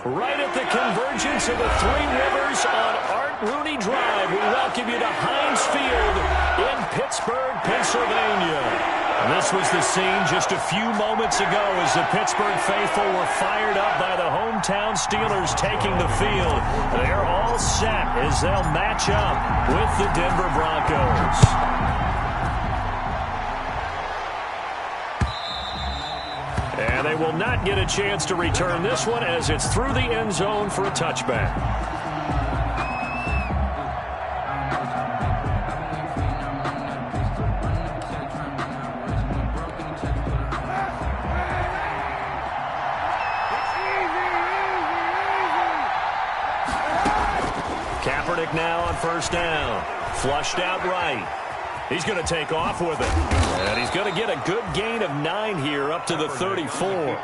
Right at the convergence of the Three Rivers on Art Rooney Drive, we welcome you to Heinz Field in Pittsburgh, Pennsylvania. This was the scene just a few moments ago as the Pittsburgh faithful were fired up by the hometown Steelers taking the field. They're all set as they'll match up with the Denver Broncos. And they will not get a chance to return this one as it's through the end zone for a touchback. Kaepernick now on first down. Flushed out right. He's going to take off with it. And he's going to get a good gain of 9 here up to the 34.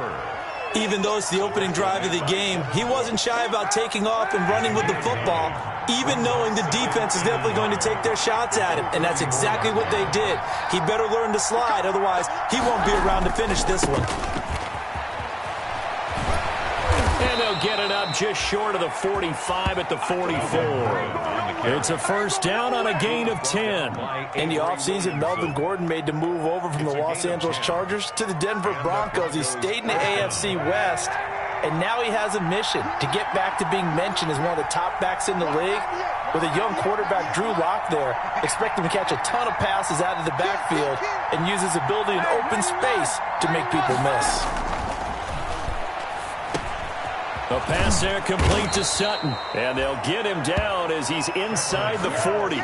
Even though it's the opening drive of the game, he wasn't shy about taking off and running with the football, even knowing the defense is definitely going to take their shots at him. And that's exactly what they did. He better learn to slide, otherwise he won't be around to finish this one. And they'll get it up just short of the 45 at the 44. It's a first down on a gain of 10. In the offseason, Melvin Gordon made the move over from the Los Angeles Chargers to the Denver Broncos. He stayed in the AFC West, and now he has a mission to get back to being mentioned as one of the top backs in the league. With a young quarterback, Drew Lock, there, expect him to catch a ton of passes out of the backfield and use his ability in open space to make people miss. A pass there complete to Sutton. And they'll get him down as he's inside the 40.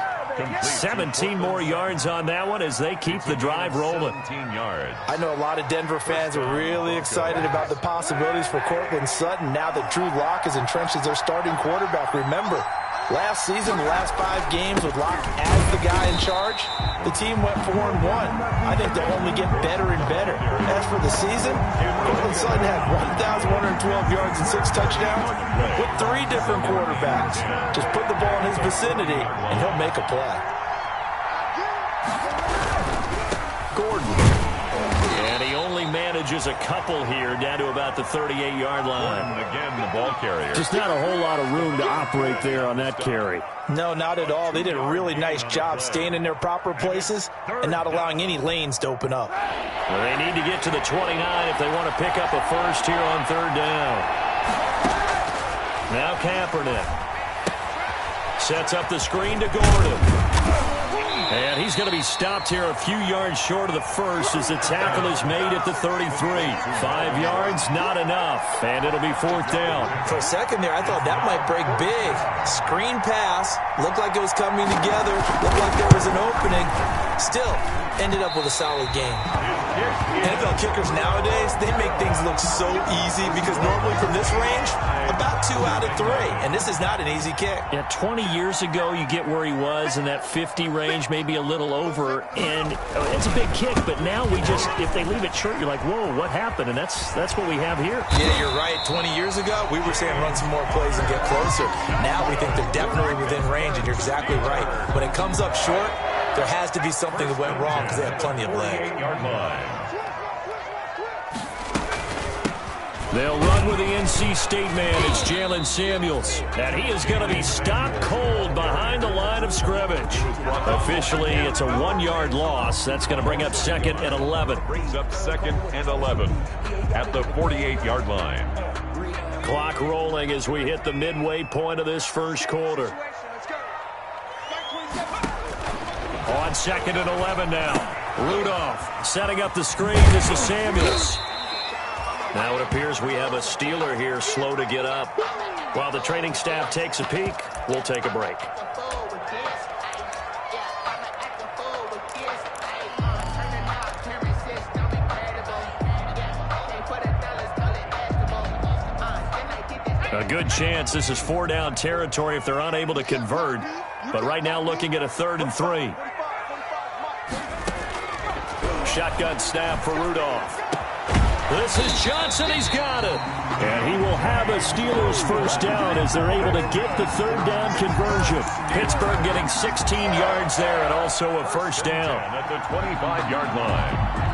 17 more yards on that one as they keep the drive rolling. I know a lot of Denver fans are really excited about the possibilities for Cortland Sutton now that Drew Lock is entrenched as their starting quarterback. Remember, last season, the last 5 games with Lock as the guy in charge, the team went 4-1. I think they'll only get better and better. As for the season, Cortland Sutton had 1,112 yards and 6 touchdowns with 3 different quarterbacks. Just put the ball in his vicinity, and he'll make a play. Gordon. And he only manages a couple here down to about the 38-yard line. Again, the ball carrier. Just not a whole lot of room to operate there on that carry. No, not at all. They did a really nice job staying in their proper places and not allowing any lanes to open up. Well, they need to get to the 29 if they want to pick up a first here on third down. Now Kaepernick sets up the screen to Gordon. And he's going to be stopped here a few yards short of the first as the tackle is made at the 33. 5 yards, not enough, and it'll be fourth down. For a second there, I thought that might break big. Screen pass, looked like it was coming together, looked like there was an opening. Still, ended up with a solid game. NFL kickers nowadays, they make things look so easy because normally from this range, about 2 out of 3, and this is not an easy kick. Yeah, 20 years ago, you get where he was in that 50 range, maybe a little over, and it's a big kick, but now we just, if they leave it short, you're like, whoa, what happened? And that's what we have here. Yeah, you're right. 20 years ago, we were saying run some more plays and get closer. Now we think they're definitely within range, and you're exactly right. When it comes up short, there has to be something that went wrong because they have plenty of leg. They'll run with the NC State man. It's Jalen Samuels. And he is going to be stopped cold behind the line of scrimmage. Officially, it's a 1-yard loss. That's going to bring up second and 11. Brings up second and 11 at the 48-yard line. Clock rolling as we hit the midway point of this first quarter. On second and 11 now. Rudolph setting up the screen. This is Samuels. Now it appears we have a Steeler here slow to get up. While the training staff takes a peek, we'll take a break. A good chance this is 4-down territory if they're unable to convert. But right now looking at a 3rd and 3. Shotgun snap for Rudolph. This is Johnson. He's got it. And he will have a Steelers first down as they're able to get the 3rd down conversion. Pittsburgh getting 16 yards there and also a first down. At the 25-yard line.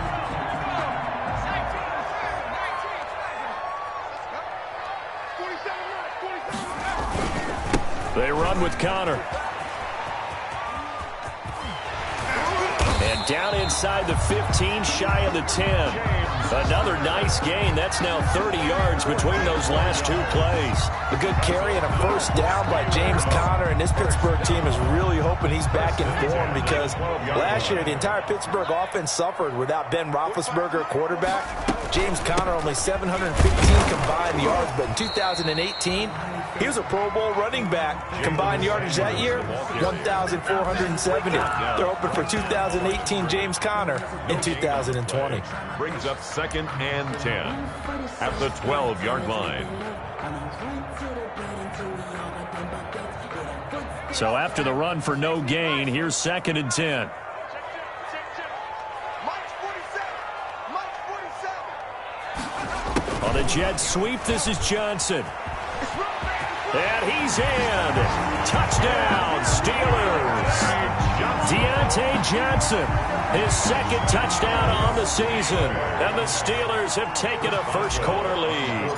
They run with Connor. And down inside the 15, shy of the 10. Another nice gain. That's now 30 yards between those last two plays. A good carry and a first down by James Conner, and this Pittsburgh team is really hoping he's back in form because last year the entire Pittsburgh offense suffered without Ben Roethlisberger at quarterback. James Conner only 715 combined yards, but in 2018, he was a Pro Bowl running back. Combined yardage that year, 1,470. They're hoping for 2018 James Conner in 2020. Brings up 2nd and 10 at the 12-yard line. So after the run for no gain, here's 2nd and 10. On a jet sweep, this is Johnson. And he's in. Touchdown, Steelers. Deontay Johnson, his 2nd touchdown on the season. And the Steelers have taken a first-quarter lead.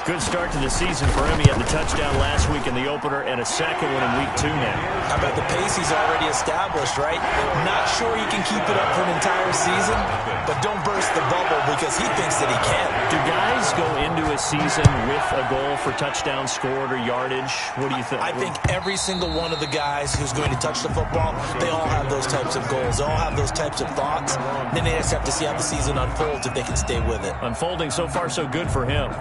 Good start to the season for him. He had the touchdown last week in the opener and a second one in week 2 now. How about the pace he's already established, right? Not sure he can keep it up for an entire season, but don't burst the bubble because he thinks that he can. Do guys go into a season with a goal for touchdown scored or yardage? What do you think? I think every single one of the guys who's going to touch the football, they all have those types of goals. They all have those types of thoughts. Then they just have to see how the season unfolds if they can stay with it. Unfolding so far so good for him.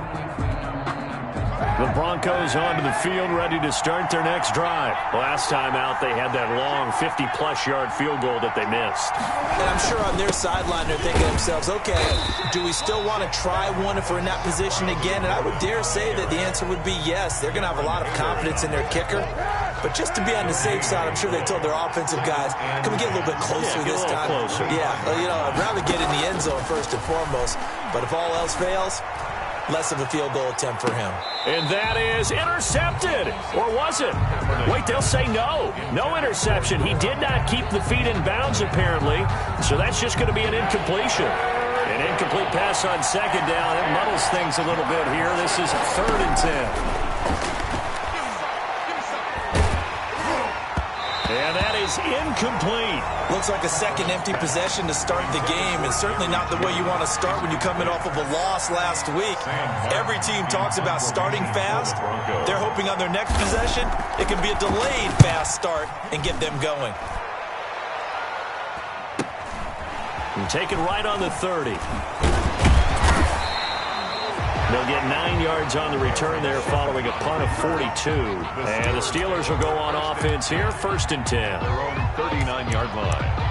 The Broncos onto the field, ready to start their next drive. Last time out, they had that long 50-plus yard field goal that they missed. And I'm sure on their sideline, they're thinking to themselves, okay, do we still want to try one if we're in that position again? And I would dare say that the answer would be yes. They're going to have a lot of confidence in their kicker. But just to be on the safe side, I'm sure they told their offensive guys, can we get a little bit closer this time? Closer. Yeah, I'd rather get in the end zone first and foremost. But if all else fails, less of a field goal attempt for him. And that is intercepted. Or was it? Wait, they'll say no. No interception. He did not keep the feet in bounds, apparently. So that's just going to be an incompletion. An incomplete pass on 2nd down. It muddles things a little bit here. This is 3rd and 10. And that is incomplete. Looks like a second empty possession to start the game, and certainly not the way you want to start when you're coming off of a loss last week. Every team talks about starting fast. They're hoping on their next possession, it can be a delayed fast start and get them going. And taken right on the 30. They'll get 9 yards on the return there following a punt of 42. And the Steelers will go on offense here, 1st and 10. Their own 39-yard line.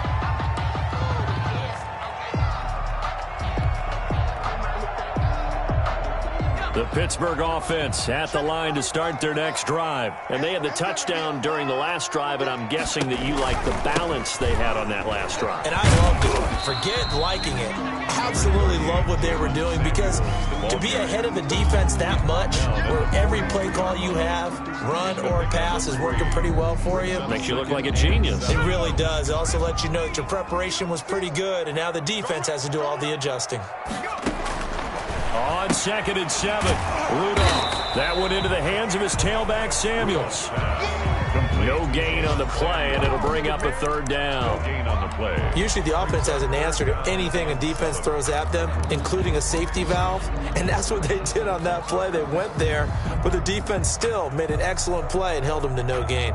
The Pittsburgh offense at the line to start their next drive. And they had the touchdown during the last drive, and I'm guessing that you like the balance they had on that last drive. And I loved it. Forget liking it. Absolutely love what they were doing because to be ahead of a defense that much, where every play call you have, run or pass, is working pretty well for you. Makes you look like a genius. It really does. It also lets you know that your preparation was pretty good, and now the defense has to do all the adjusting. On 2nd and 7, Rudolph. That one into the hands of his tailback, Samuels. No gain on the play, and it'll bring up a 3rd down. Gain on the play. Usually the offense has an answer to anything a defense throws at them, including a safety valve, and that's what they did on that play. They went there, but the defense still made an excellent play and held them to no gain.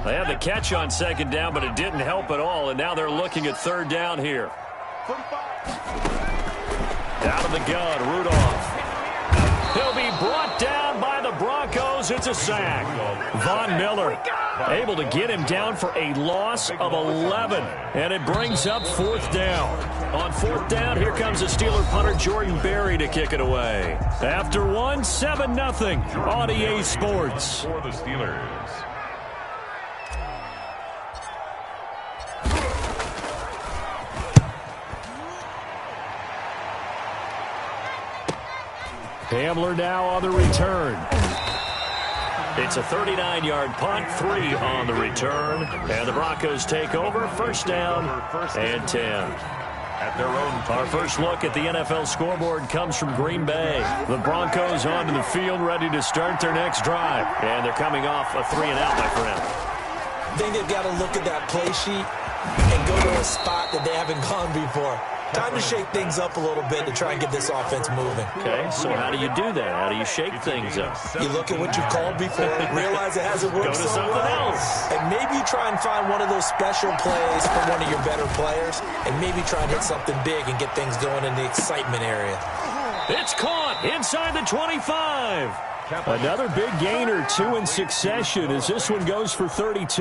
They had the catch on 2nd down, but it didn't help at all, and now they're looking at 3rd down here. Out of the gun, Rudolph. He'll be brought down by the Broncos. It's a sack. Von Miller able to get him down for a loss of 11. And it brings up 4th down. On 4th down, here comes the Steeler punter Jordan Berry to kick it away. After 7-0 on EA Sports. For the Steelers. Hamler now on the return. It's a 39-yard punt, 3 on the return. And the Broncos take over, 1st down and 10. at their own. Our first look at the NFL scoreboard comes from Green Bay. The Broncos onto the field, ready to start their next drive. And they're coming off a 3-and-out, my friend. I think they've got to look at that play sheet and go to a spot that they haven't gone before. Time to shake things up a little bit to try and get this offense moving. Okay, so how do you do that? How do you shake things up? You look at what you've called before, realize it hasn't worked Go to so something well. else. And maybe you try and find one of those special plays from one of your better players, and maybe try and hit something big and get things going in the excitement area. It's caught inside the 25. Another big gain or two in succession as this one goes for 32.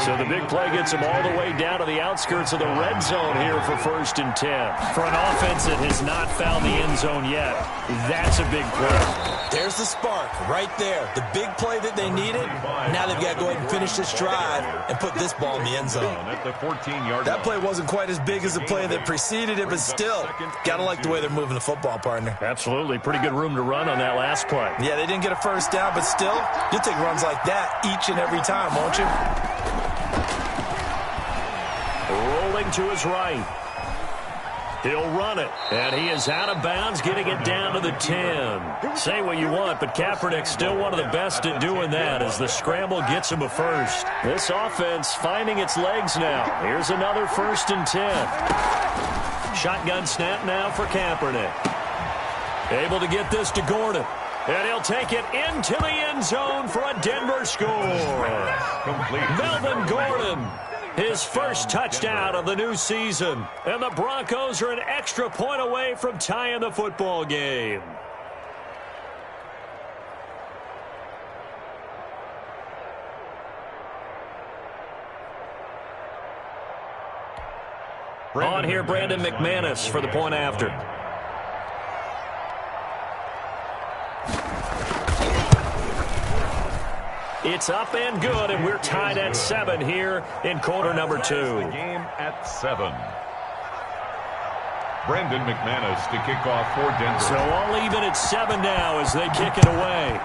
So the big play gets them all the way down to the outskirts of the red zone here for 1st and 10. For an offense that has not found the end zone yet, that's a big play. There's the spark right there. The big play that they needed. Now they've got to go ahead and finish this drive and put this ball in the end zone. At the 14-yard That play wasn't quite as big as the play that preceded it, but still, got to like the way they're moving the football, partner. Absolutely. Pretty good room to run on that last play. Yeah, they didn't get a first down, but still, you'll take runs like that each and every time, won't you? Rolling to his right. He'll run it, and he is out of bounds, getting it down to the 10. Say what you want, but Kaepernick's still one of the best at doing that as the scramble gets him a first. This offense finding its legs now. Here's another 1st and 10. Shotgun snap now for Kaepernick. Able to get this to Gordon. And he'll take it into the end zone for a Denver score. complete. Melvin Gordon, his first touchdown of the new season. And the Broncos are an extra point away from tying the football game. On here, Brandon McManus for the point after. It's up and good, and we're tied at 7 here in quarter number 2. The game at 7. Brandon McManus to kick off for Denver. So all even at 7 now as they kick it away.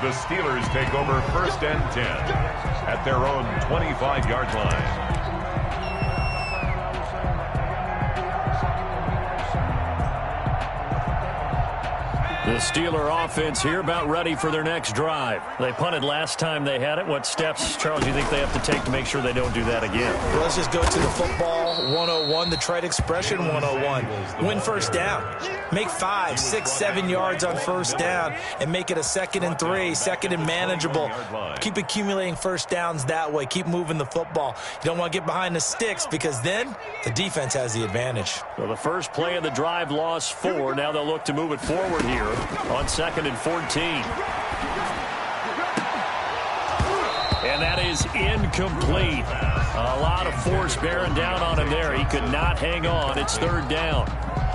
The Steelers take over 1st and 10 at their own 25-yard line. The Steeler offense here about ready for their next drive. They punted last time they had it. What steps, Charles, do you think they have to take to make sure they don't do that again? Well, let's just go to the football 101, the trade expression 101. Win first down. Make 5, 6, 7 yards on first down and make it a 2nd and 3, 2nd and manageable. Keep accumulating first downs that way. Keep moving the football. You don't want to get behind the sticks because then the defense has the advantage. So the first play of the drive lost 4. Now they'll look to move it forward here on 2nd and 14. And that is incomplete. A lot of force bearing down on him there. He could not hang on. It's 3rd down.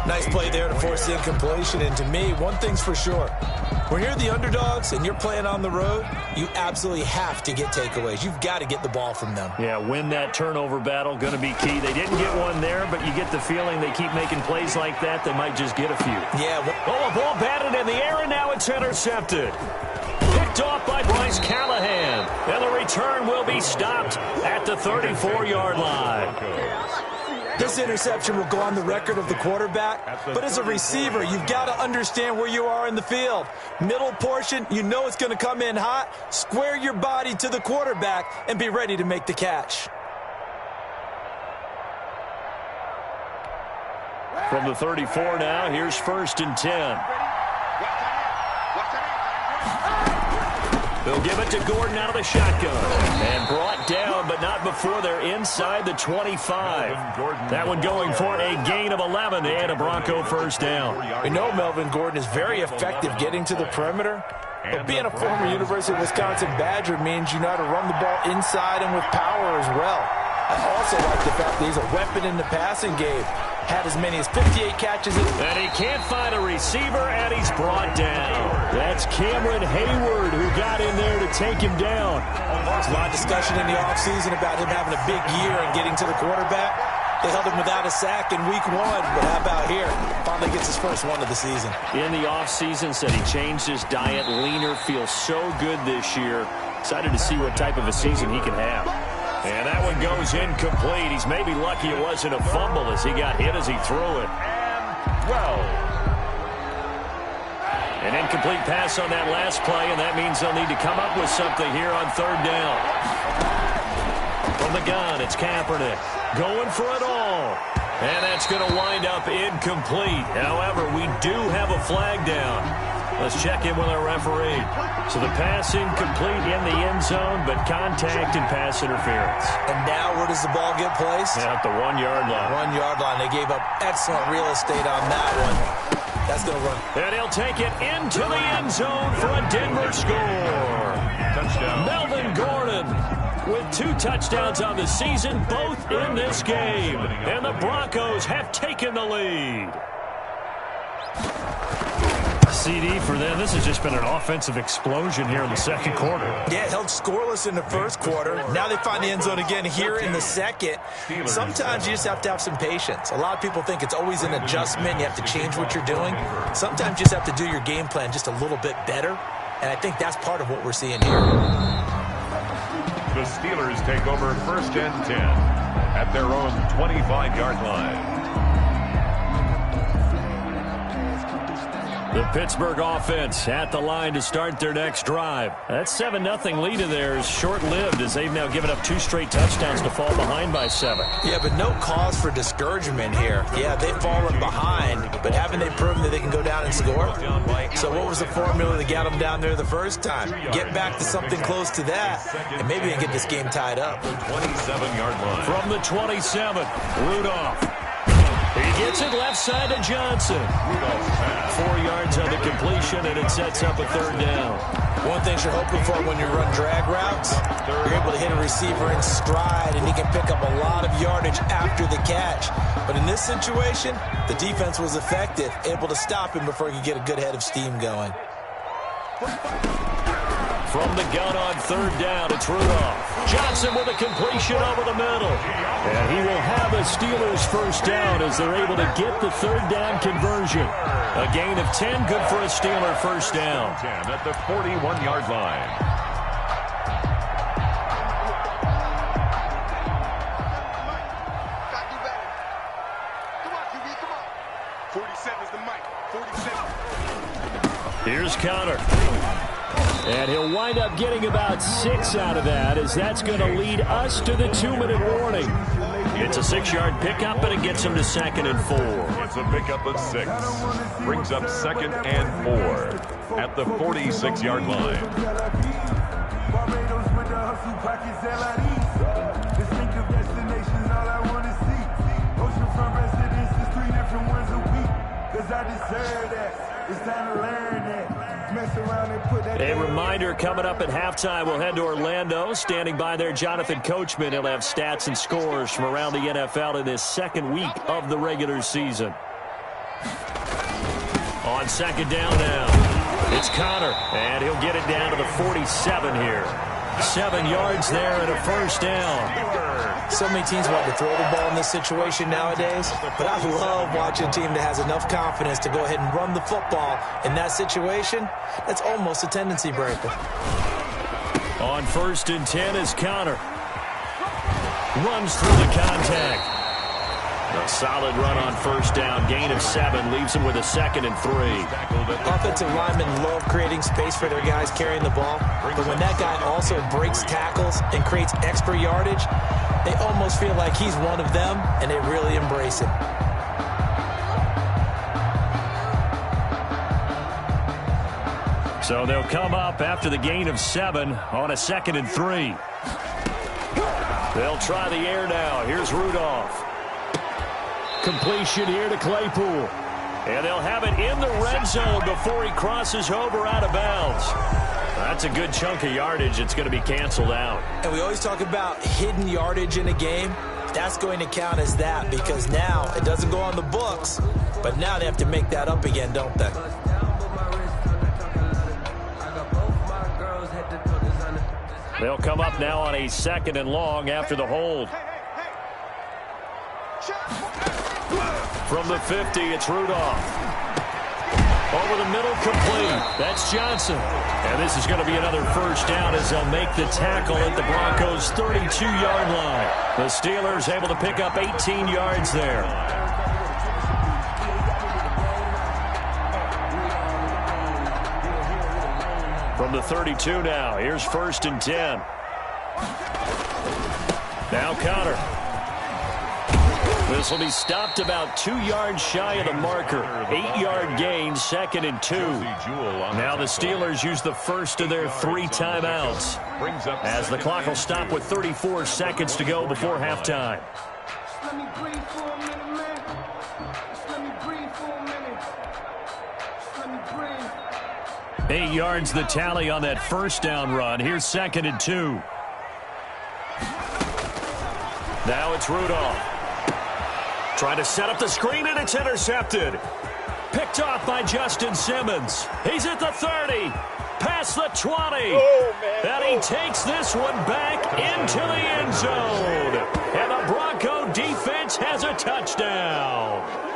Nice play there to force the incompletion. And to me, one thing's for sure. When you're the underdogs and you're playing on the road, you absolutely have to get takeaways. You've got to get the ball from them. Yeah, win that turnover battle, going to be key. They didn't get one there, but you get the feeling they keep making plays like that, they might just get a few. Yeah. A ball batted in the air, and now it's intercepted. Picked off by Bryce Callahan. And the return will be stopped at the 34-yard line. This interception will go on the record of the quarterback, but as a receiver, you've got to understand where you are in the field. Middle portion, you know it's going to come in hot. Square your body to the quarterback and be ready to make the catch. From the 34 now, here's 1st and 10. They'll give it to Gordon out of the shotgun. And brought down, but not before they're inside the 25. That one going for a gain of 11 and a Bronco first down. We know Melvin Gordon is very effective getting to the perimeter, but being a former University of Wisconsin Badger means you know how to run the ball inside and with power as well. I also like the fact that he's a weapon in the passing game. Had as many as 58 catches. And he can't find a receiver, and he's brought down. That's Cameron Hayward who got in there to take him down. There's a lot of discussion in the offseason about him having a big year and getting to the quarterback. They held him without a sack in week 1, but how about here? Finally gets his first one of the season. In the offseason, said he changed his diet, leaner, feels so good this year. Excited to see what type of a season he can have. And that one goes incomplete. He's maybe lucky it wasn't a fumble as he got hit as he threw it. And 12. An incomplete pass on that last play, and that means they'll need to come up with something here on third down. From the gun, it's Kaepernick going for it all. And that's going to wind up incomplete. However, we do have a flag down. Let's check in with our referee. So the pass incomplete in the end zone, but contact and pass interference. And now where does the ball get placed? At the 1 yard line. 1 yard line. They gave up excellent real estate on that one. That's going to run. And he'll take it into the end zone for a Denver score. Touchdown. Melvin Gordon with 2 touchdowns on the season, both in this game. And the Broncos have taken the lead. CD for them. This has just been an offensive explosion here in the second quarter. Yeah, held scoreless in the first quarter. Now they find the end zone again here in the second. Sometimes you just have to have some patience. A lot of people think it's always an adjustment. You have to change what you're doing. Sometimes you just have to do your game plan just a little bit better. And I think that's part of what we're seeing here. The Steelers take over first and 10 at their own 25-yard line. The Pittsburgh offense at the line to start their next drive. That 7-0 lead of theirs short-lived as they've now given up 2 straight touchdowns to fall behind by 7. Yeah, but no cause for discouragement here. Yeah, they've fallen behind, but haven't they proven that they can go down and score? So what was the formula that got them down there the first time? Get back to something close to that, and maybe they get this game tied up. 27-yard line. From the 27, Rudolph. He gets it left side to Johnson. 4 yards on the completion, and it sets up a third down. One thing you're hoping for when you run drag routes, you're able to hit a receiver in stride, and he can pick up a lot of yardage after the catch. But in this situation, the defense was effective, able to stop him before he could get a good head of steam going. From the gun on third down, it's Rudolph. Johnson with a completion over the middle. And he will have a Steelers first down as they're able to get the third down conversion. A gain of 10, good for a Steeler first down. 10 at the 41-yard line. Here's Connor. And he'll wind up getting about 6 out of that, as that's going to lead us to the 2-minute warning. It's a 6-yard pickup, and it gets him to 2nd and 4. It's a pickup of 6. Brings up 2nd and 4 at the 46-yard line. A reminder, coming up at halftime, we'll head to Orlando. Standing by there, Jonathan Coachman. He'll have stats and scores from around the NFL in this second week of the regular season. On second down now, it's Connor, and he'll get it down to the 47 here. 7 yards there and a first down. So many teams want to throw the ball in this situation nowadays, but I love watching a team that has enough confidence to go ahead and run the football. In that situation, that's almost a tendency breaker. On 1st and 10 is Connor. Runs through the contact. A solid run on first down. Gain of 7 leaves him with a 2nd and 3. Offensive linemen love creating space for their guys carrying the ball, but when that guy also breaks tackles and creates extra yardage, they almost feel like he's one of them, and they really embrace him. So they'll come up after the gain of 7 on a 2nd and 3. They'll try the air now. Here's Rudolph. Completion here to Claypool. And they'll have it in the red zone before he crosses over out of bounds. That's a good chunk of yardage. It's going to be canceled out. And we always talk about hidden yardage in a game. That's going to count as that because now it doesn't go on the books, but now they have to make that up again, don't they? They'll come up now on a 2nd and long after the hold. From the 50, it's Rudolph. Over the middle, complete. That's Johnson. And this is going to be another first down as they'll make the tackle at the Broncos' 32-yard line. The Steelers able to pick up 18 yards there. From the 32 now, here's 1st and 10. Now Connor. This will be stopped about 2 yards shy of the marker. 8-yard gain, 2nd and 2. Now the Steelers use the first of their 3 timeouts, as the clock will stop with 34 seconds to go before halftime. Let me breathe for a minute, man. Just let me breathe for a minute. Just let me breathe. 8 yards the tally on that first down run. Here's 2nd and 2. Now it's Rudolph. Trying to set up the screen, and it's intercepted. Picked off by Justin Simmons. He's at the 30. Past the 20. And he takes this one back into the end zone. And the Bronco defense has a touchdown.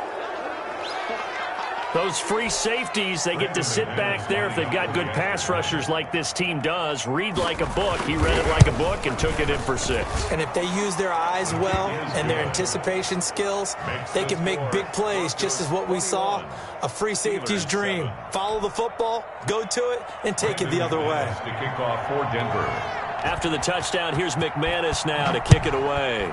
Those free safeties, they get to sit back there if they've got good pass rushers like this team does. Read like a book. He read it like a book and took it in for 6. And if they use their eyes well and their anticipation skills, they can make big plays, just as what we saw. A free safety's dream. Follow the football, go to it, and take it the other way. To kick off for Denver. After the touchdown, here's McManus now to kick it away.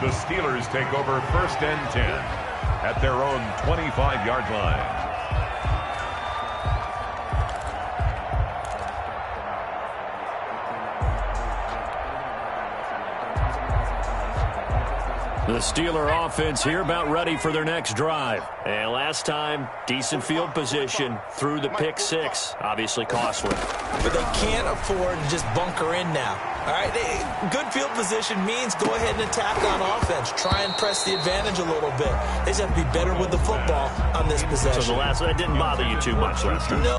The Steelers take over 1st and 10 at their own 25-yard line. The Steeler offense here about ready for their next drive. And last time, decent field position through the pick 6. Obviously costly. But they can't afford to just bunker in now. All right, good field position means go ahead and attack on offense. Try and press the advantage a little bit. They just have to be better with the football on this possession. So that didn't bother you too much last time. No.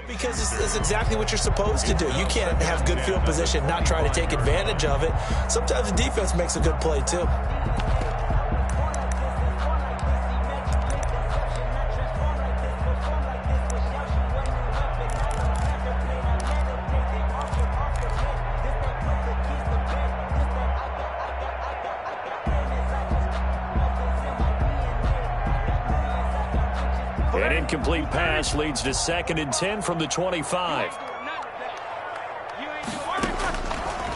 Because it's exactly what you're supposed to do. You can't have good field position, not try to take advantage of it. Sometimes the defense makes a good play, too. An incomplete pass leads to 2nd and 10 from the 25.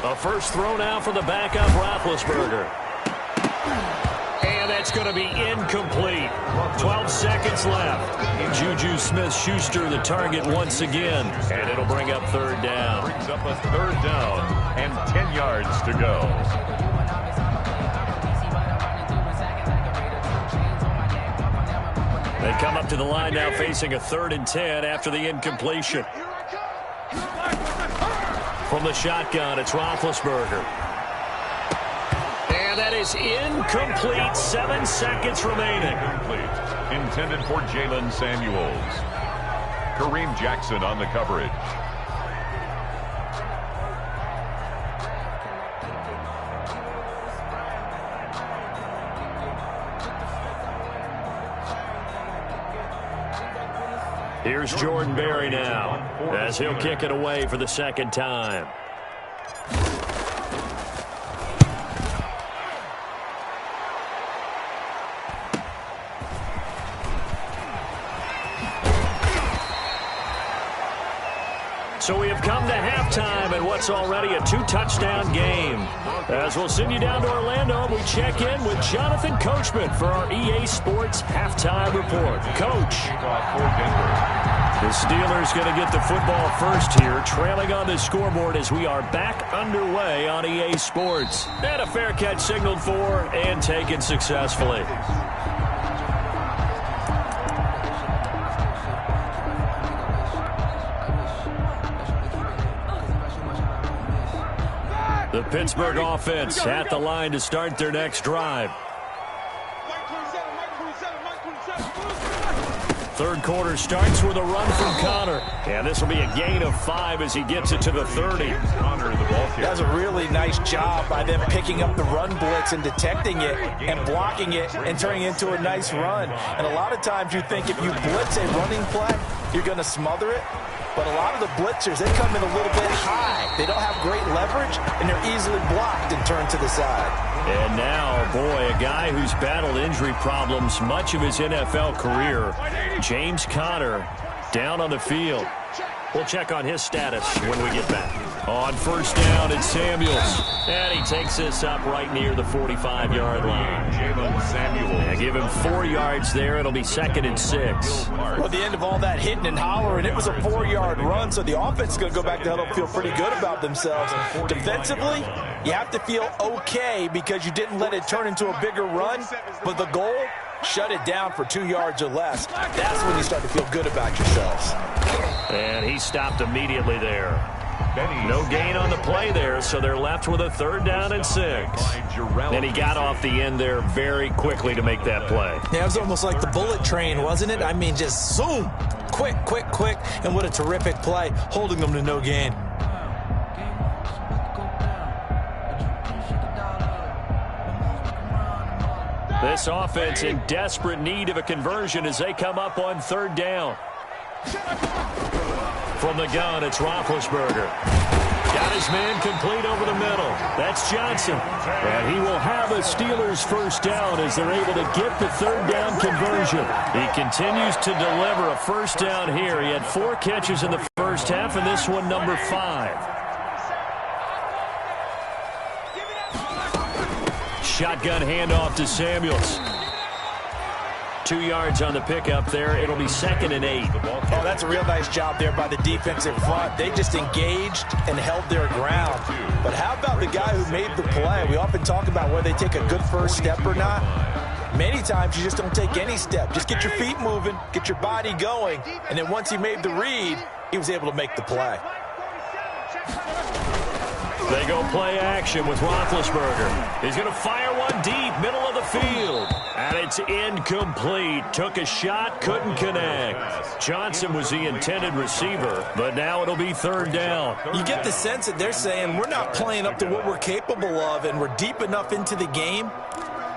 A first throw now for the backup Roethlisberger. And that's going to be incomplete. 12 seconds left. Juju Smith-Schuster the target once again. And it'll bring up 3rd down. Brings up a 3rd down and 10 yards to go. They come up to the line now facing a 3rd and 10 after the incompletion. From the shotgun, it's Roethlisberger. And that is incomplete. 7 seconds remaining. Incomplete. Intended for Jalen Samuels. Kareem Jackson on the coverage. Here's Jordan Berry now as he'll kick it away for the second time. So we have come to halftime in what's already a 2-touchdown game. As we'll send you down to Orlando, we check in with Jonathan Coachman for our EA Sports Halftime Report. Coach. The Steelers going to get the football first here, trailing on the scoreboard as we are back underway on EA Sports. And a fair catch signaled for and taken successfully. The Pittsburgh offense at the line to start their next drive. Third quarter starts with a run from Connor. And this will be a gain of 5 as he gets it to the 30. That's a really nice job by them picking up the run blitz and detecting it and blocking it and turning it into a nice run. And a lot of times you think if you blitz a running play, you're going to smother it. But a lot of the blitzers, they come in a little bit high. They don't have great leverage, and they're easily blocked and turned to the side. And now, boy, a guy who's battled injury problems much of his NFL career, James Conner, down on the field. We'll check on his status when we get back. On first down, it's Samuels. And he takes this up right near the 45-yard line. And give him 4 yards there. It'll be 2nd and 6. Well, at the end of all that hitting and hollering, it was a 4-yard run, so the offense is going to go back to huddle and feel pretty good about themselves. Defensively, you have to feel okay because you didn't let it turn into a bigger run, but the goal, shut it down for 2 yards or less. That's when you start to feel good about yourselves. And he stopped immediately there. No gain on the play there, so they're left with a 3rd down and 6. And he got off the end there very quickly to make that play. Yeah, it was almost like the bullet train, wasn't it? I mean, just zoom, quick, quick, quick, and what a terrific play, holding them to no gain. This offense in desperate need of a conversion as they come up on 3rd down. From the gun, it's Roethlisberger. Got his man complete over the middle. That's Johnson. And he will have a Steelers first down as they're able to get the 3rd down conversion. He continues to deliver a first down here. He had 4 catches in the first half, and this one number 5. Shotgun handoff to Samuels. 2 yards on the pickup there. It'll be 2nd and 8. Oh, that's a real nice job there by the defensive front. They just engaged and held their ground. But how about the guy who made the play? We often talk about whether they take a good first step or not. Many times you just don't take any step. Just get your feet moving, get your body going, and then once he made the read, he was able to make the play. They go play action with Roethlisberger. He's going to fire one deep, middle of the field. And it's incomplete. Took a shot, couldn't connect. Johnson was the intended receiver, but now it'll be 3rd down. You get the sense that they're saying we're not playing up to what we're capable of, and we're deep enough into the game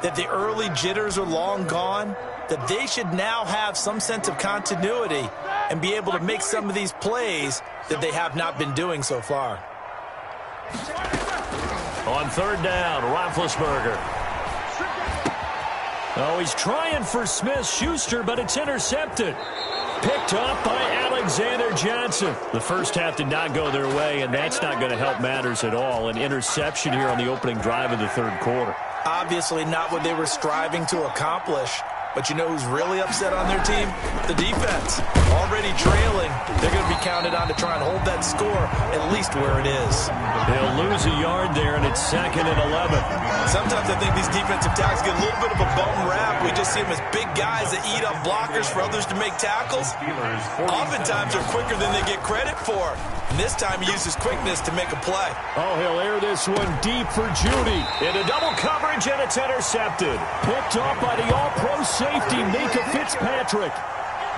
that the early jitters are long gone, that they should now have some sense of continuity and be able to make some of these plays that they have not been doing so far. On 3rd down, Roethlisberger. Oh, he's trying for Smith-Schuster, but it's intercepted. Picked up by Alexander Johnson. The first half did not go their way, and that's not going to help matters at all. An interception here on the opening drive of the 3rd quarter. Obviously not what they were striving to accomplish. But you know who's really upset on their team? The defense. Already trailing. They're going to be counted on to try and hold that score at least where it is. They'll lose a yard there, and it's 2nd and 11. Sometimes I think these defensive tackles get a little bit of a bum rap. We just see them as big guys that eat up blockers for others to make tackles. Oftentimes they're quicker than they get credit for. And this time he uses quickness to make a play. Oh, he'll air this one deep for Judy. Into double coverage, and it's intercepted. Picked off by the all-pro safety, Mika Fitzpatrick.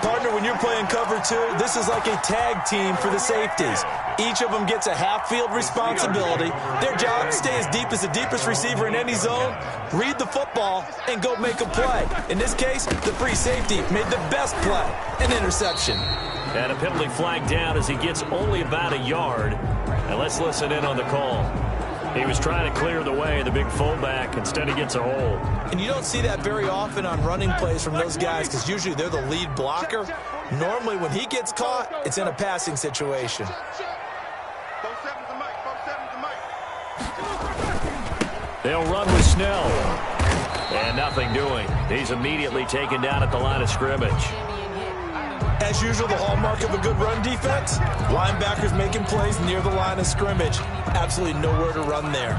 Partner, when you're playing cover 2, this is like a tag team for the safeties. Each of them gets a half-field responsibility. Their job, stay as deep as the deepest receiver in any zone, read the football, and go make a play. In this case, the free safety made the best play, an interception. And a penalty flag down as he gets only about a yard. And let's listen in on the call. He was trying to clear the way, the big fullback. Instead, he gets a hold. And you don't see that very often on running plays from those guys because usually they're the lead blocker. Normally, when he gets caught, it's in a passing situation. They'll run with Snell. And nothing doing. He's immediately taken down at the line of scrimmage. As usual, the hallmark of a good run defense, linebackers making plays near the line of scrimmage. Absolutely nowhere to run there.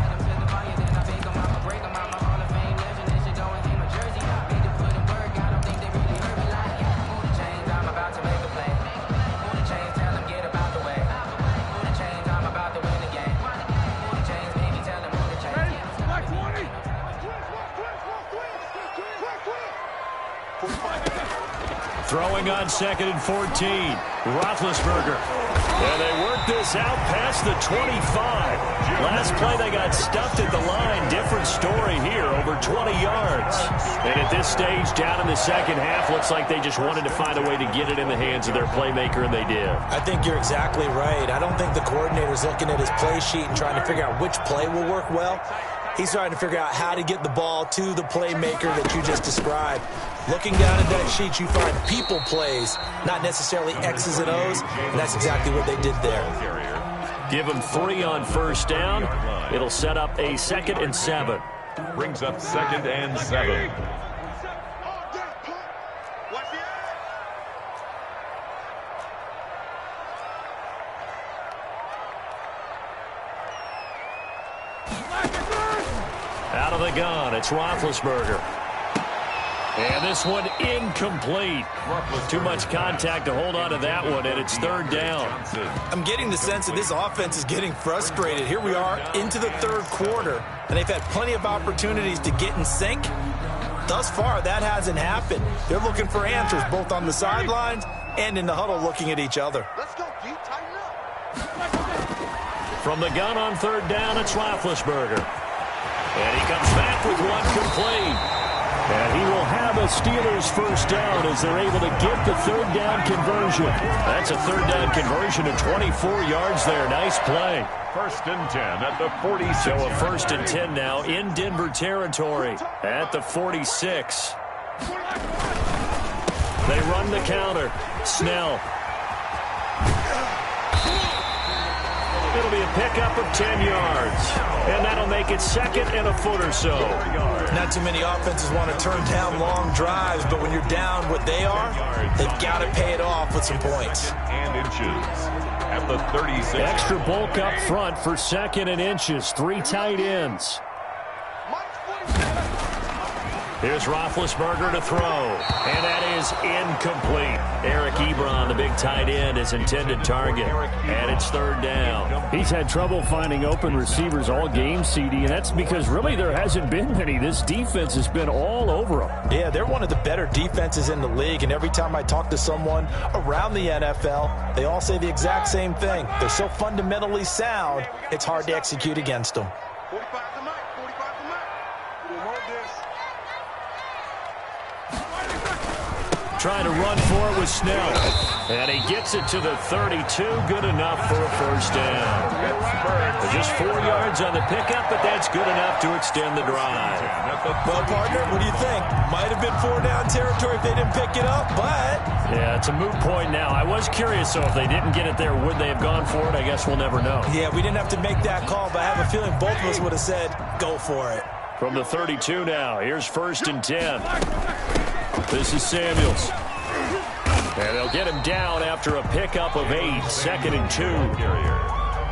Throwing on 2nd and 14. Roethlisberger. And they work this out past the 25. Last play they got stuffed at the line. Different story here, over 20 yards. And at this stage, down in the second half, looks like they just wanted to find a way to get it in the hands of their playmaker, and they did. I think you're exactly right. I don't think the coordinator's looking at his play sheet and trying to figure out which play will work well. He's trying to figure out how to get the ball to the playmaker that you just described. Looking down at that sheet, you find people plays, not necessarily X's and O's, and that's exactly what they did there. Give them 3 on first down. It'll set up a 2nd and 7. Brings up 2nd and 7. Out of the gun, it's Roethlisberger. And this one incomplete. Too much contact to hold on to that one, and it's 3rd down. I'm getting the sense that this offense is getting frustrated. Here we are into the 3rd quarter, and they've had plenty of opportunities to get in sync. Thus far, that hasn't happened. They're looking for answers both on the sidelines and in the huddle looking at each other. Let's go, D. Tighten up. From the gun on 3rd down, it's Roethlisberger. And he comes back with one complete. And he will have a Steelers first down as they're able to get the 3rd down conversion. That's a 3rd down conversion of 24 yards there. Nice play. 1st and 10 at the 46. So a 1st and 10 now in Denver territory at the 46. They run the counter. Snell. It'll be a pickup of 10 yards. And that'll make it 2nd and a foot or so. Not too many offenses want to turn down long drives, but when you're down what they are, they've got to pay it off with some points. And inches at the 36. Extra bulk up front for 2nd and inches. 3 tight ends. Here's Roethlisberger to throw. And that is incomplete. Eric Ebron, the big tight end, is intended target. And it's 3rd down. He's had trouble finding open receivers all game, CD, and that's because really there hasn't been many. This defense has been all over them. Yeah, they're one of the better defenses in the league, and every time I talk to someone around the NFL, they all say the exact same thing. They're so fundamentally sound, it's hard to execute against them. 45 to Mike. 45 to Mike. We want this. Trying to run for it with Snell. And he gets it to the 32. Good enough for a first down. Just 4 yards on the pickup, but that's good enough to extend the drive. Well, partner, what do you think? Might have been 4 down territory if they didn't pick it up, but... Yeah, it's a moot point now. I was curious, so if they didn't get it there, would they have gone for it? I guess we'll never know. Yeah, we didn't have to make that call, but I have a feeling both of us would have said, go for it. From the 32 now, here's 1st and 10. This is Samuels. And they'll get him down after a pickup of 8, 2nd and 2.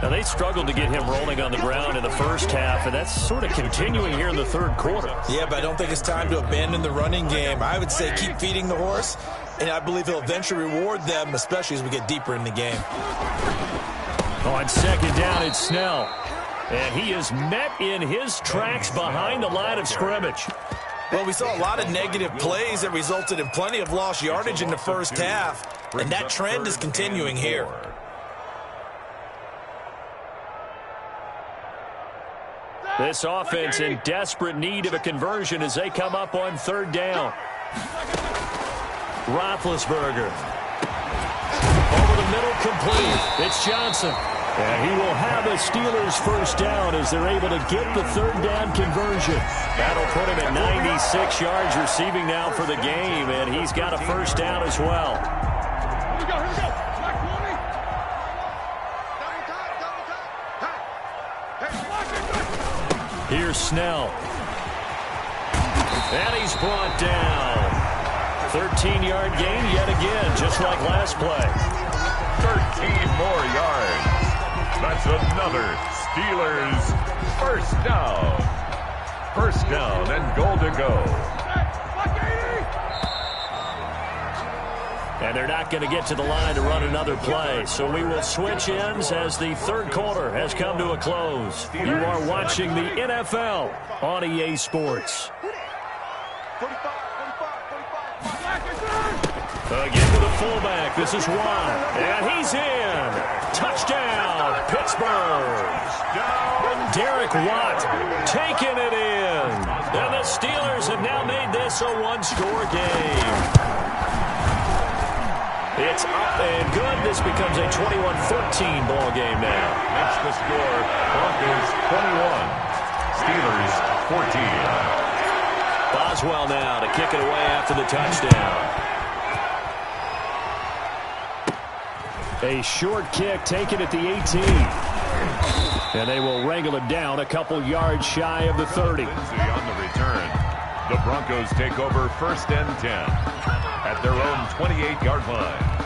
Now, they struggled to get him rolling on the ground in the first half, and that's sort of continuing here in the 3rd quarter. Yeah, but I don't think it's time to abandon the running game. I would say keep feeding the horse, and I believe he'll eventually reward them, especially as we get deeper in the game. On 2nd down, it's Snell. And he is met in his tracks behind the line of scrimmage. Well, we saw a lot of negative plays that resulted in plenty of lost yardage in the first half, and that trend is continuing here. This offense in desperate need of a conversion as they come up on 3rd down. Roethlisberger. Over the middle, complete. It's Johnson. And he will have a Steelers first down as they're able to get the third down conversion. That'll put him at 96 yards receiving now for the game, and he's got a first down as well. Here we go. Here's Snell. And he's brought down. 13-yard gain yet again, just like last play. 13 more yards. That's another Steelers first down. First down and goal to go. And they're not going to get to the line to run another play. So we will switch ends as the third quarter has come to a close. You are watching the NFL on EA Sports. Again with a fullback. This is Watt. And he's in. Touchdown, Pittsburgh. Derek Watt taking it in. And the Steelers have now made this a one-score game. It's up and good. This becomes a 21-14 ball game now. That's the score. Broncos 21. Steelers 14. Boswell now to kick it away after the touchdown. A short kick taken at the 18. And they will wrangle it down a couple yards shy of the 30. On the return, the Broncos take over first and 10 at their own 28-yard line.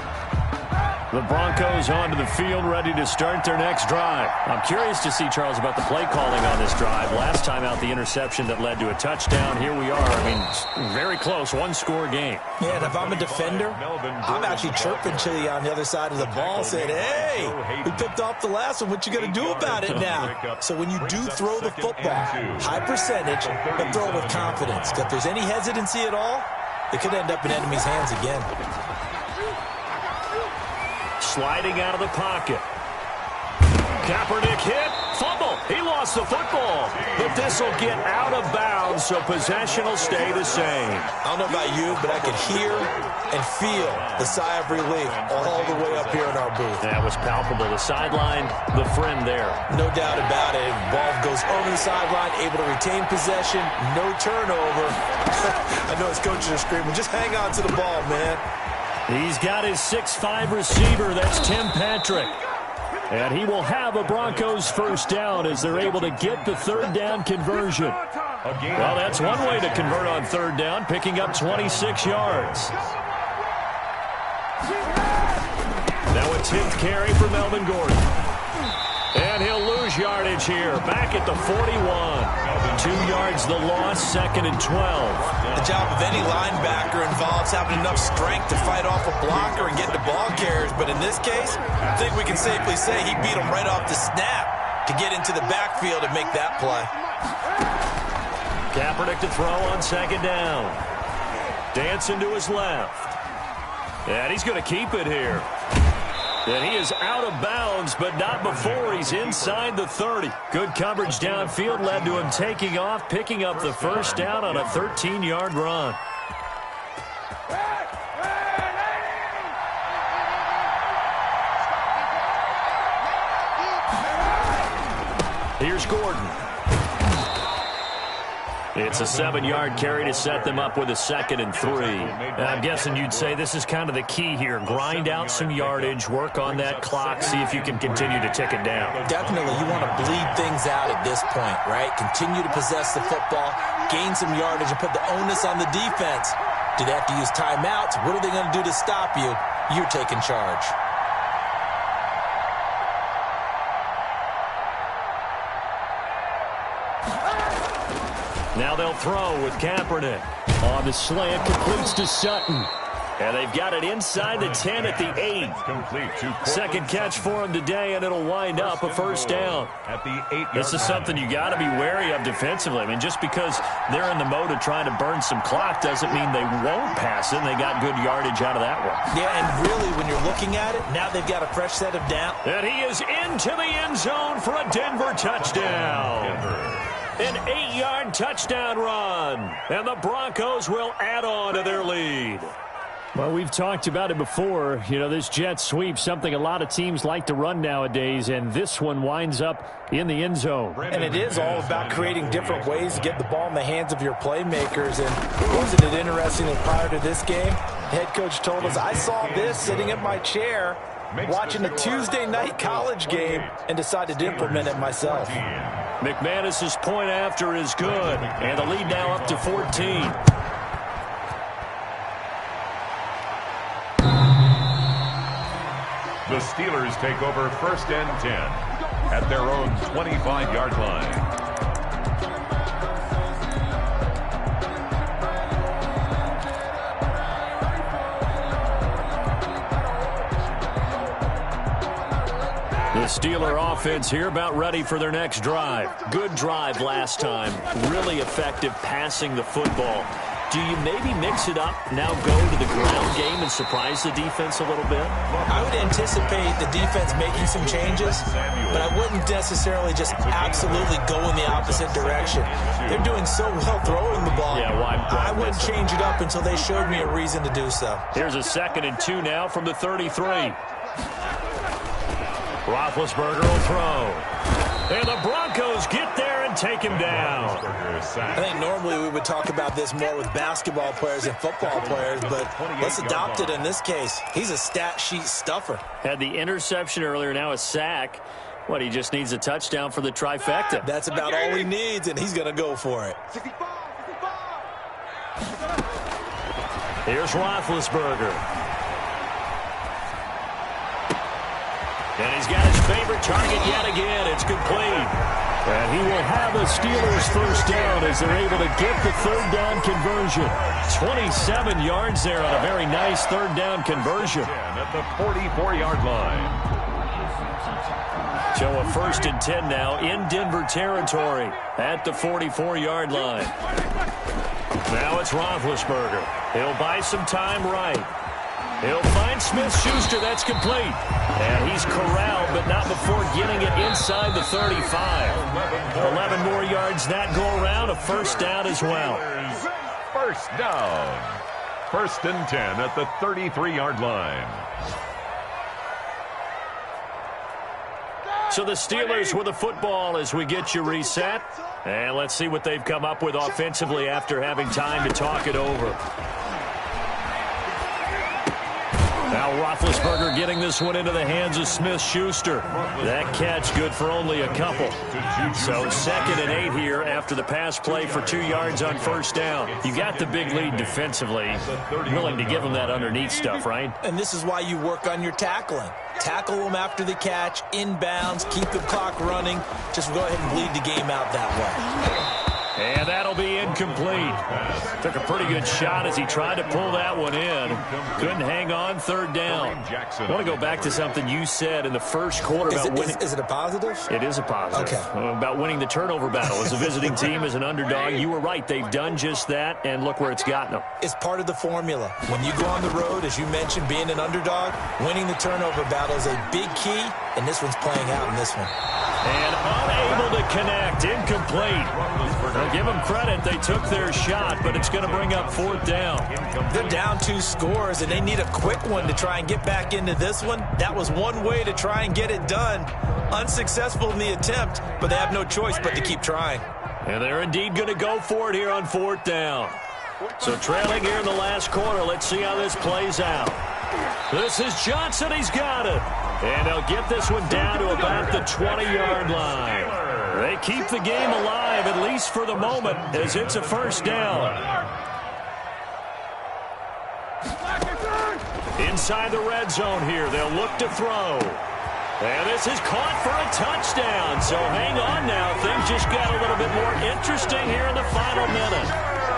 The Broncos onto the field, ready to start their next drive. I'm curious to see, Charles, about the play calling on this drive. Last time out, the interception that led to a touchdown. Here we are. I mean, very close, one-score game. Yeah, and if I'm a defender, I'm actually chirping Chili on the other side of the ball, saying, hey, we picked off the last one. What you going to do about it now? So when you do throw the football, high percentage, but throw it with confidence. If there's any hesitancy at all, it could end up in enemy's hands again. Sliding out of the pocket. Kaepernick hit. Fumble. He lost the football. But this will get out of bounds, so possession will stay the same. I don't know about you, but I could hear and feel the sigh of relief all the way up here in our booth. That was palpable. The sideline, the friend there. No doubt about it. Ball goes over the sideline, able to retain possession, no turnover. I know his coaches are screaming, just hang on to the ball, man. He's got his 6'5" receiver. That's Tim Patrick. And he will have a Broncos first down as they're able to get the third down conversion. Well, that's one way to convert on third down, picking up 26 yards. Now a 10th carry for Melvin Gordon. And he'll lose yardage here. Back at the 41. 2 yards the loss, second and 12. The job of any linebacker involves having enough strength to fight off a blocker and get the ball carriers. But in this case, I think we can safely say he beat him right off the snap to get into the backfield and make that play. Kaepernick to throw on second down. Dancing to his left. And he's going to keep it here. And he is out of bounds, but not before he's inside the 30. Good coverage downfield led to him taking off, picking up the first down on a 13-yard run. Here's Gordon. It's a 7-yard carry to set them up with a 2nd and 3. And I'm guessing you'd say this is kind of the key here. Grind out some yardage, work on that clock, see if you can continue to tick it down. Definitely, you want to bleed things out at this point, right? Continue to possess the football, gain some yardage, and put the onus on the defense. Do they have to use timeouts? What are they going to do to stop you? You're taking charge. Now they'll throw with Kaepernick. On the slant, completes to Sutton. And they've got it inside the 10 at the 8. Second catch for him today, and it'll wind up a first down. This is something you got to be wary of defensively. I mean, just because they're in the mode of trying to burn some clock doesn't mean they won't pass it, and they got good yardage out of that one. Yeah, and really, when you're looking at it, now they've got a fresh set of down. And he is into the end zone for a Denver touchdown. An 8-yard touchdown run, and the Broncos will add on to their lead. Well, we've talked about it before. You know, this jet sweep, something a lot of teams like to run nowadays, and this one winds up in the end zone. And it is all about creating different ways to get the ball in the hands of your playmakers. And wasn't it interesting that prior to this game, head coach told us, I saw this sitting in my chair watching a Tuesday night college game and decided to implement it myself. McManus's point after is good, and the lead now up to 14. The Steelers take over 1st and 10 at their own 25-yard line. The Steeler offense here about ready for their next drive. Good drive last time. Really effective passing the football. Do you maybe mix it up, now go to the ground game and surprise the defense a little bit? I would anticipate the defense making some changes, but I wouldn't necessarily just absolutely go in the opposite direction. They're doing so well throwing the ball. Yeah, why I wouldn't change it up until they showed me a reason to do so. Here's a 2nd and 2 now from the 33. Roethlisberger will throw. And the Broncos get there and take him down. I think normally we would talk about this more with basketball players and football players, but let's adopt it in this case. He's a stat sheet stuffer. Had the interception earlier, now a sack. What, he just needs a touchdown for the trifecta. That's about all he needs, and he's going to go for it. Here's Roethlisberger. And he's got his favorite target yet again. It's complete. And he will have the Steelers first down as they're able to get the 3rd down conversion. 27 yards there on a very nice 3rd down conversion. At the 44-yard line. So a 1st and 10 now in Denver territory at the 44-yard line. Now it's Roethlisberger. He'll buy some time right. He'll find Smith-Schuster. That's complete. And he's corralled, but not before getting it inside the 35. 11 more yards that go around. A 1st down as well. 1st down. 1st and 10 at the 33-yard line. So the Steelers with the football as we get you reset. And let's see what they've come up with offensively after having time to talk it over. Now Roethlisberger getting this one into the hands of Smith-Schuster. That catch good for only a couple. So 2nd and 8 here after the pass play for 2 yards on 1st down. You got the big lead defensively. Willing to give them that underneath stuff, right? And this is why you work on your tackling. Tackle them after the catch, inbounds, keep the clock running. Just go ahead and bleed the game out that way. And that'll be incomplete. Took a pretty good shot as he tried to pull that one in. Couldn't hang on 3rd down. I want to go back to something you said in the 1st quarter about winning. Is it a positive? It is a positive. Okay. About winning the turnover battle. As a visiting team, as an underdog, you were right. They've done just that, and look where it's gotten them. It's part of the formula. When you go on the road, as you mentioned, being an underdog, winning the turnover battle is a big key, and this one's playing out in this one. And unable to connect. Incomplete. I'll give them credit. They took their shot, but it's going to bring up 4th down. They're down 2 scores, and they need a quick one to try and get back into this one. That was one way to try and get it done. Unsuccessful in the attempt, but they have no choice but to keep trying. And they're indeed going to go for it here on 4th down. So trailing here in the last quarter. Let's see how this plays out. This is Johnson. He's got it. And they'll get this one down to about the 20-yard line. They keep the game alive, at least for the moment, as it's a 1st down. Inside the red zone here. They'll look to throw. And this is caught for a touchdown. So hang on now. Things just got a little bit more interesting here in the final minute.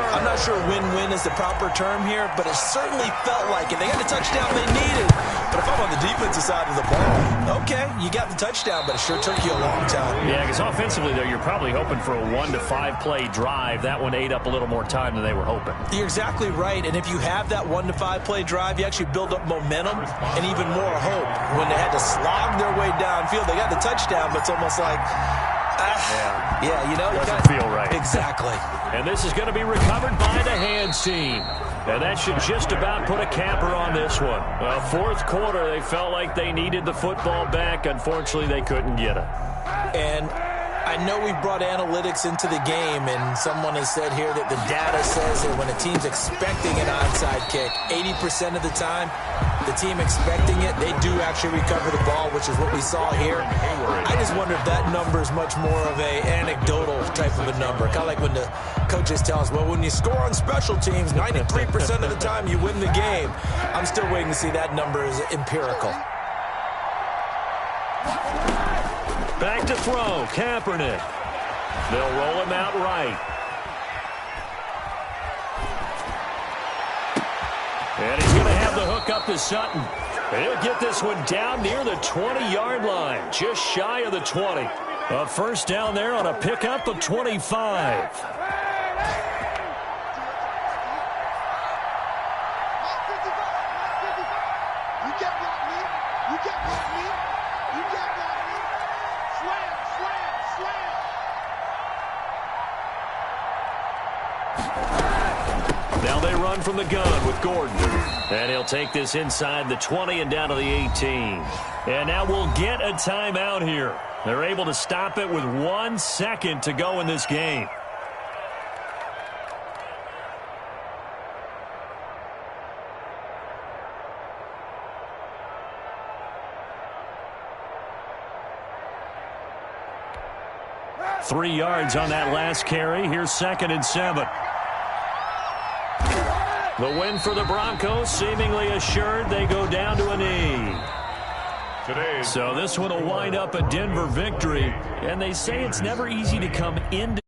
I'm not sure win-win is the proper term here, but it certainly felt like it. They got the touchdown they needed. But if I'm on the defensive side of the ball, okay, you got the touchdown, but it sure took you a long time. Yeah, because offensively, though, you're probably hoping for a 1 to 5 play drive. That one ate up a little more time than they were hoping. You're exactly right, and if you have that 1 to 5 play drive, you actually build up momentum and even more hope. When they had to slog their way downfield, they got the touchdown, but it's almost like Yeah, you know. Doesn't feel right. Exactly. And this is going to be recovered by the hands team. And that should just about put a capper on this one. Well, fourth quarter, they felt like they needed the football back. Unfortunately, they couldn't get it. And I know we brought analytics into the game, and someone has said here that the data says that when a team's expecting an onside kick, 80% of the time, the team expecting it, they do actually recover the ball, which is what we saw here. I just wonder if that number is much more of a anecdotal type of a number. Kind of like when the coaches tell us, well, when you score on special teams, 93% of the time you win the game. I'm still waiting to see that number is empirical. Back to throw, Kaepernick. They'll roll him out right. And he's going to have the hook up to Sutton. He'll get this one down near the 20-yard line, just shy of the 20. A first down there on a pickup of 25. Now they run from the gun with Gordon. And he'll take this inside the 20 and down to the 18. And now we'll get a timeout here. They're able to stop it with 1 second to go in this game. Three yards on that last carry. Here's 2nd and 7. The win for the Broncos seemingly assured. They go down to a knee. So this one will wind up a Denver victory. And they say it's never easy to come into